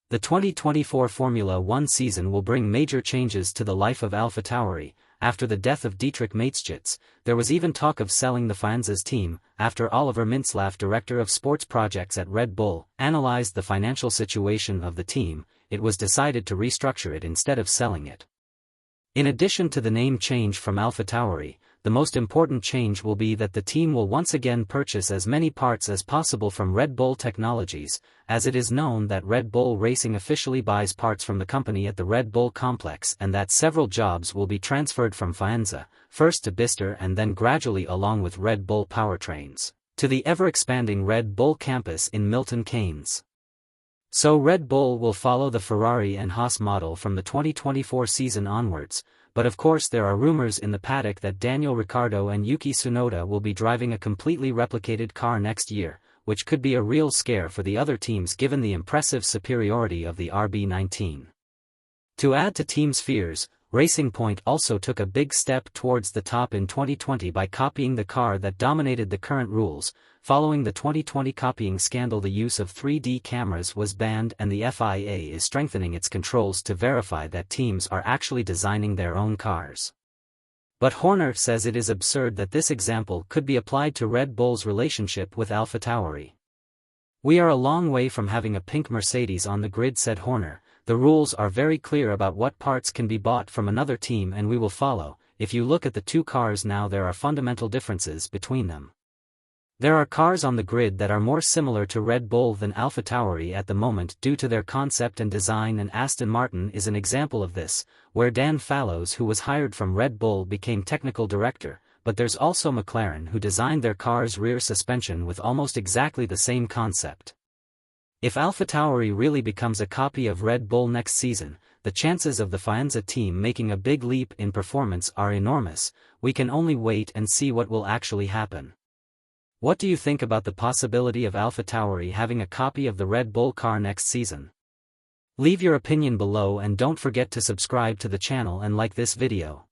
The 2024 Formula One season will bring major changes to the life of AlphaTauri. After the death of Dietrich Mateschitz, there was even talk of selling the Faenza's team. After Oliver Mintzlaff, director of sports projects at Red Bull, analyzed the financial situation of the team, it was decided to restructure it instead of selling it. In addition to the name change from AlphaTauri, the most important change will be that the team will once again purchase as many parts as possible from Red Bull Technologies, as it is known that Red Bull Racing officially buys parts from the company at the Red Bull complex, and that several jobs will be transferred from Faenza, first to Bicester and then gradually, along with Red Bull powertrains, to the ever-expanding Red Bull campus in Milton Keynes. So Red Bull will follow the Ferrari and Haas model from the 2024 season onwards, but of course there are rumors in the paddock that Daniel Ricciardo and Yuki Tsunoda will be driving a completely replicated car next year, which could be a real scare for the other teams given the impressive superiority of the RB19. To add to teams' fears, Racing Point also took a big step towards the top in 2020 by copying the car that dominated the current rules. Following the 2020 copying scandal, the use of 3D cameras was banned, and the FIA is strengthening its controls to verify that teams are actually designing their own cars. But Horner says it is absurd that this example could be applied to Red Bull's relationship with AlphaTauri. "We are a long way from having a pink Mercedes on the grid," said Horner. "The rules are very clear about what parts can be bought from another team, and we will follow. If you look at the two cars now, there are fundamental differences between them. There are cars on the grid that are more similar to Red Bull than AlphaTauri at the moment due to their concept and design, and Aston Martin is an example of this, where Dan Fallows, who was hired from Red Bull, became technical director, but there's also McLaren, who designed their car's rear suspension with almost exactly the same concept. If AlphaTauri really becomes a copy of Red Bull next season, the chances of the Faenza team making a big leap in performance are enormous. We can only wait and see what will actually happen." What do you think about the possibility of AlphaTauri having a copy of the Red Bull car next season? Leave your opinion below and don't forget to subscribe to the channel and like this video.